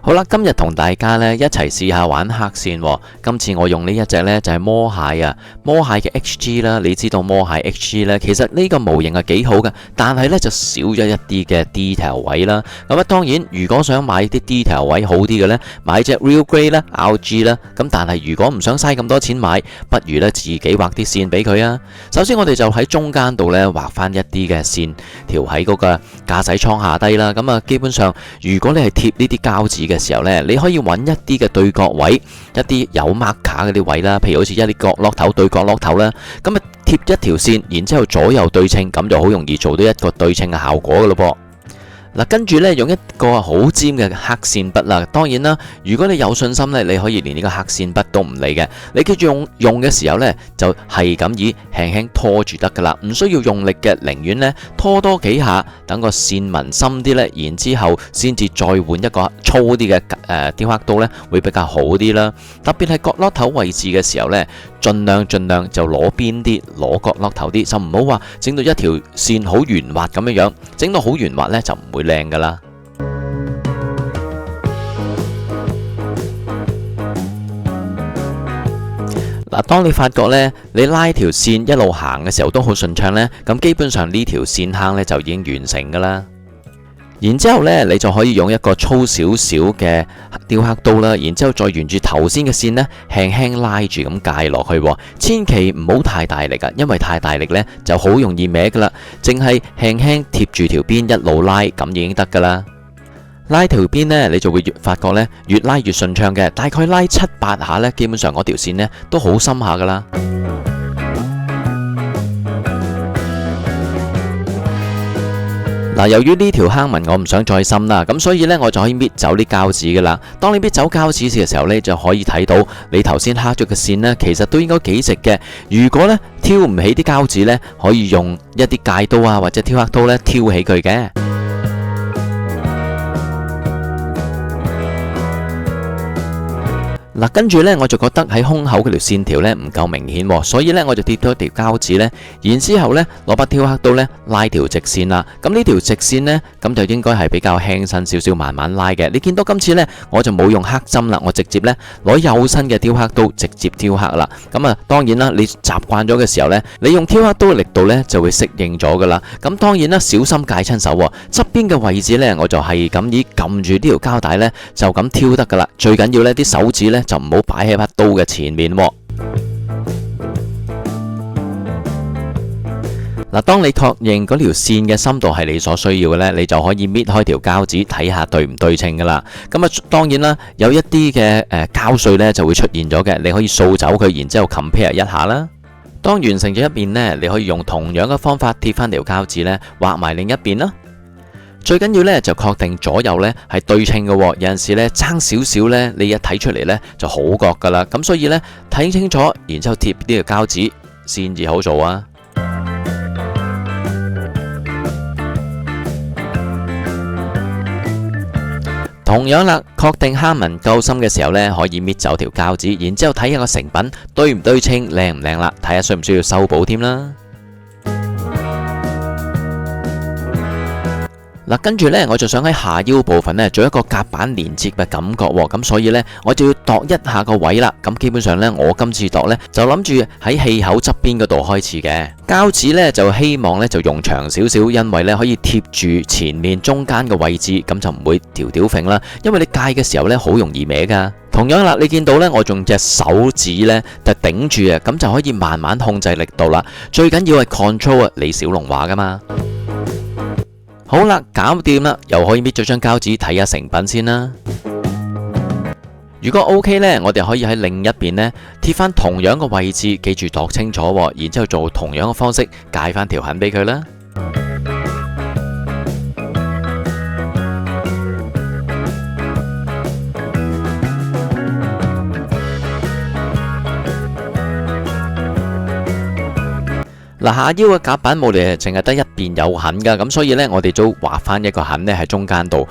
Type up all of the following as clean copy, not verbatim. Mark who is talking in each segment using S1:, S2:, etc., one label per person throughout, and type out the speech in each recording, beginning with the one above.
S1: 好啦，今日同大家咧一齊試下玩黑線喎。今次我用呢一隻呢，就係魔蟹啊，魔蟹嘅 HG 啦。你知道魔蟹 HG 呢，其實呢個模型係幾好嘅，但係呢就少咗一啲嘅 detail 位啦。咁啊，當然如果想買啲 detail 位好啲嘅呢，買隻 Real Grade 啦、RG 啦。咁但係如果唔想嘥咁多錢買，不如呢自己畫啲線俾佢啊。首先我哋就喺中間度呢畫翻一啲嘅線條喺嗰個駕駛艙下低啦。咁啊，基本上如果你係貼呢啲膠紙嘅時候呢，你可以揾一啲嘅對角位，一啲有 marker 嗰啲位啦，譬如好似一啲角落頭對角落頭啦，咁啊貼一條線，然之後左右對稱，咁就好容易做到一個對稱嘅效果噶咯噃。嗱，跟住呢，用一個好尖嘅黑線筆啦。當然啦，如果你有信心呢，你可以連呢個黑線筆都唔理嘅。你記住用嘅時候呢，就係咁以輕輕拖住得噶啦，唔需要用力嘅，寧願呢拖多幾下，等個線紋深啲呢，然之後先至再換一個粗啲嘅雕刻刀呢，會比較好啲啦。特別係角落頭位置嘅時候呢，盡量就攞邊啲，攞角落頭啲，就唔好話整到一條線好圓滑咁樣樣，整到好圓滑呢，就唔會靚噶啦。嗱，當你發覺呢，你拉條線一路行嘅時候都好順暢呢，咁基本上呢條線坑呢就已經完成噶啦。然之後呢，你就可以用一個粗少少嘅雕刻刀啦，然之後再沿住頭先嘅線呢，輕輕拉住咁界落去，千祈唔好太大力啊，因為太大力呢就好容易歪噶啦，淨係輕輕貼住條邊一路拉咁已經得噶啦。拉條邊呢，你就會發覺呢，越拉越順暢嘅，大概拉7、8下呢，基本上嗰條線呢都好深下噶啦。嗱，由於呢條坑紋我唔想再深啦，咁所以呢，我就可以搣走啲膠紙噶啦。當你搣走膠紙嘅時候呢，就可以睇到你頭先刻咗嘅線呢，其實都應該幾直嘅。如果呢挑唔起啲膠紙呢，可以用一啲戒刀啊或者雕刻刀呢挑起佢嘅。嗱，跟住呢，我就覺得喺胸口嗰條線條呢唔夠明顯，所以呢，我就貼咗條膠紙呢，然之後呢攞把雕刻刀呢拉條直線啦。咁呢條直線呢，咁就應該係比較輕身少少，慢慢拉嘅。你見到今次呢，我就冇用黑針啦，我直接呢攞幼身嘅雕刻刀直接雕刻啦。咁啊，當然啦，你習慣咗嘅時候呢，你用雕刻刀嘅力度呢就會適應咗噶啦。咁當然啦，小心戒親手喎。側邊嘅位置呢，我就係咁以撳住呢條膠帶呢，就咁挑得噶啦。最緊要呢啲手指呢，就唔好擺喺把刀嘅前面喎。嗱，當你確認嗰條線嘅深度係你所需要嘅呢，你就可以搣開條膠紙睇下對唔對稱噶啦。咁啊，當然啦，有一啲嘅膠碎呢就會出現咗嘅，你可以掃走佢，然之後 compare 一下啦。當完成咗一邊呢，你可以用同樣嘅方法貼翻條膠紙呢，畫埋另一邊啦。最緊要呢就確定左右呢係對稱嘅，有陣時呢爭少少呢，你一睇出嚟呢就好覺噶啦。咁所以呢，睇清楚，然之後貼呢條膠紙先至好做啊。同樣啦，確定坑紋夠深嘅時候呢，可以搣走條膠紙，然之後睇下個成品對唔對稱，靚唔靚啦，睇下需唔需要修補添啦。嗱，跟住呢，我就想喺下腰部分呢做一個夾板連接嘅感覺喎，咁所以呢，我就要度一下個位啦。咁基本上呢，我今次度呢就諗住喺氣口側邊嗰度開始嘅膠紙呢，就希望呢就用長少少，因為呢可以貼住前面中間嘅位置，咁就唔會條條揈啦。因為你戒嘅時候呢，好容易歪噶。同樣啦，你見到呢，我用隻手指呢就頂住啊，咁就可以慢慢控制力度啦。最緊要係 control 啊，李小龍話噶嘛。好啦，搞掂啦，又可以搣咗張膠紙睇下成品先啦。如果 OK 呢，我哋可以喺另一邊呢貼翻同樣嘅位置，記住度清楚，然之後做同樣嘅方式界翻條痕俾佢啦。嗱，下腰嘅夾板冇理由淨係得一邊有痕噶，咁所以呢，我哋都畫翻一個痕呢喺中間度。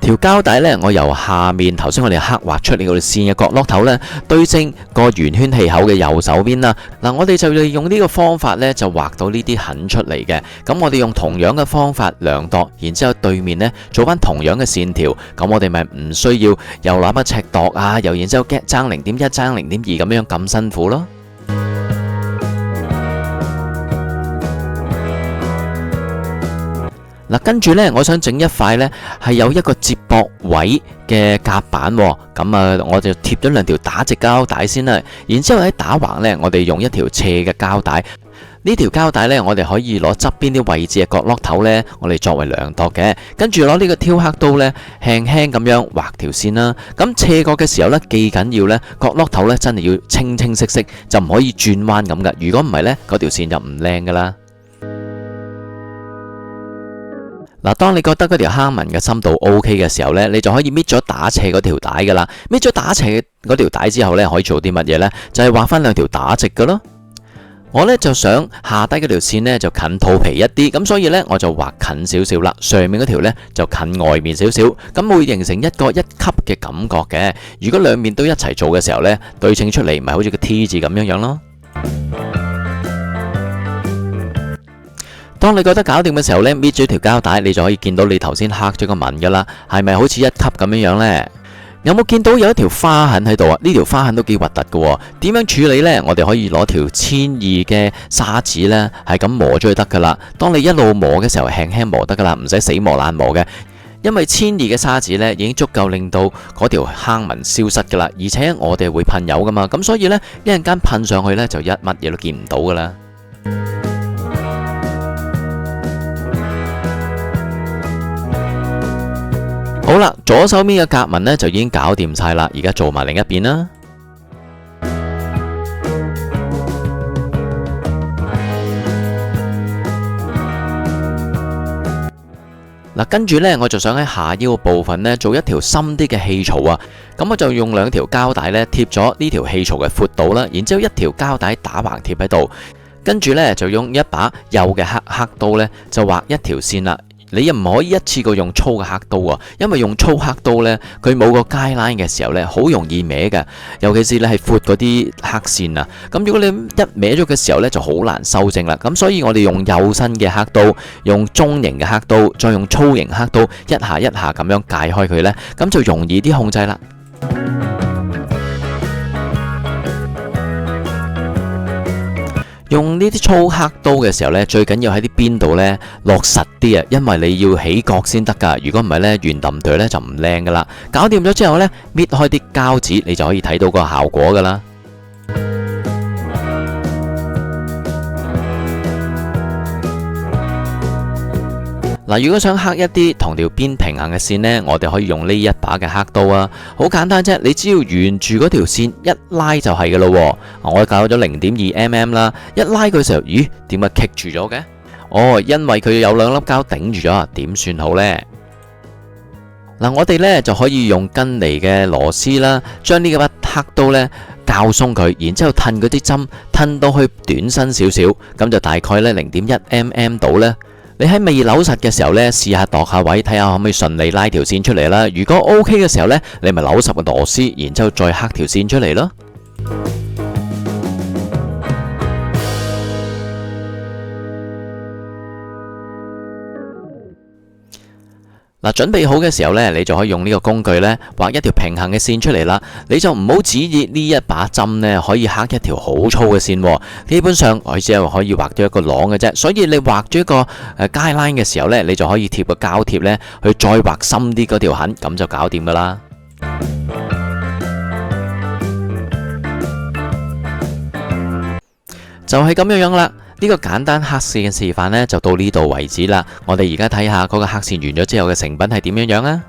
S1: 條膠帶呢，我由下面頭先我哋刻畫出嚟嗰條線嘅角落頭呢，對正個圓圈氣口嘅右手邊啦。嗱，我哋就利用呢個方法呢，就畫到呢啲痕出嚟嘅。咁我哋用同樣嘅方法量度，然之後對面呢做翻同樣嘅線條，咁我哋咪唔需要又攞把尺度啊，又然之後爭0.1爭0.2咁樣咁辛苦咯。嗱，跟住呢，我想整一塊呢係有一個接駁位嘅夾板，咁啊，我就貼咗2條打直膠帶先啦。然之後喺打橫呢，我哋用一條斜嘅膠帶。呢條膠帶呢，我哋可以攞側邊啲位置嘅角落頭呢，我哋作為量度嘅。跟住攞呢個挑刻刀呢，輕輕咁樣畫條線啦。咁斜角嘅時候呢，記緊要呢角落頭呢真係要清清晰晰，就唔可以轉彎咁噶。如果唔係呢，嗰條線就唔靚噶啦。嗱，當你覺得嗰條坑紋嘅深度 OK 嘅時候呢，你就可以搣咗打斜嗰條帶噶啦。搣咗打斜嗰條帶之後呢，可以做啲乜嘢呢？就係畫翻2條打直噶咯。我呢就想下低嗰條線呢就近肚皮一啲，咁所以呢，我就畫近少少啦。上面嗰條呢就近外面少少，咁會形成一個一級嘅感覺嘅。如果兩面都一齊做嘅時候呢，對稱出嚟咪好似個 T 字咁樣咯。當你覺得搞掂嘅時候呢，搣咗條膠帶，你就可以見到你頭先刻咗個紋噶啦，係咪好似一級咁樣呢？有冇見到有一條花痕喺度啊？呢條花痕都幾核突噶，點樣處理呢？我哋可以攞條12嘅砂紙呢，係咁磨咗佢得噶啦。當你一路磨嘅時候，輕輕磨得噶啦，唔使死磨爛磨嘅，因為12嘅砂紙呢已經足夠令到嗰條坑紋消失噶啦。而且我哋會噴油噶嘛，咁所以呢，一陣間噴上去呢，就乜嘢都見唔到噶啦。好啦，左手邊嘅格紋呢就已經搞掂晒啦，而家做埋另一邊啦。嗱，跟住呢，我就想喺下腰部分呢做一條深啲嘅氣槽啊。咁我就用2條膠帶呢貼咗呢條氣槽嘅闊度啦，然之後1條膠帶打橫貼喺度，跟住呢，就用一把幼嘅刻刀呢就畫一條線啦。你又唔可以一次過用粗嘅刻刀啊，因為用粗刻刀呢，佢冇個 guideline 嘅時候呢，好容易歪嘅。尤其是你係闊嗰啲刻線啊，咁如果你一歪咗嘅時候呢，就好難修正啦。咁所以我哋用幼身嘅刻刀，用中型嘅刻刀，再用粗型刻刀，一下一下咁樣界開佢呢，咁就容易啲控制啦。用呢啲粗刻刀嘅時候呢，最緊要喺啲邊度呢落實啲啊，因為你要起角先得噶。如果唔係呢，圓揼哚呢就唔靚噶啦。搞掂咗之後呢，搣開啲膠紙，你就可以睇到個效果噶啦。嗱，如果想刻一啲同條邊平衡嘅線呢，我哋可以用呢一把嘅刻刀啊，好簡單啫，你只要沿住嗰條線一拉就係噶咯。我搞咗0.2mm 啦，一拉佢嘅時候，咦，點解棘住咗嘅？哦，因為佢有2粒膠頂住咗，點算好呢？嗱，我哋呢就可以用跟嚟嘅螺絲啦，將呢把刻刀呢較鬆佢，然之後褪嗰啲針褪到去短身少少，咁就大概呢0.1mm 到呢。你喺未扭實嘅時候呢，試下度下位，睇下可唔可以順利拉條線出嚟啦。如果 OK 嘅時候呢，你咪扭實個螺絲，然之後再刻條線出嚟咯。嗱，準備好嘅時候呢，你就可以用呢個工具呢畫一條平衡嘅線出嚟啦。你就唔好指意呢一把針呢可以刻一條好粗嘅線，基本上我只係可以畫咗一個廊嘅啫。所以你畫咗一個guideline嘅時候呢，你就可以貼個膠貼呢去再畫深啲嗰條痕，咁就搞掂噶啦。就係咁樣啦。呢個簡單刻線嘅示範呢，就到呢度為止啦。我哋而家睇下嗰個刻線完咗之後嘅成品係點樣啊？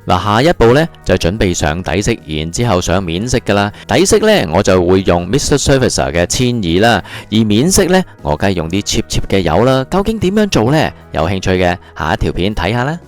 S1: 嗱，下一步呢，就準備上底色，然之後上面色噶啦。底色呢，我就會用 Mr. Surfacer 嘅1000啦，而面色呢，我梗係用啲 cheap 嘅油啦。究竟點樣做呢？有興趣嘅下一條片睇下啦。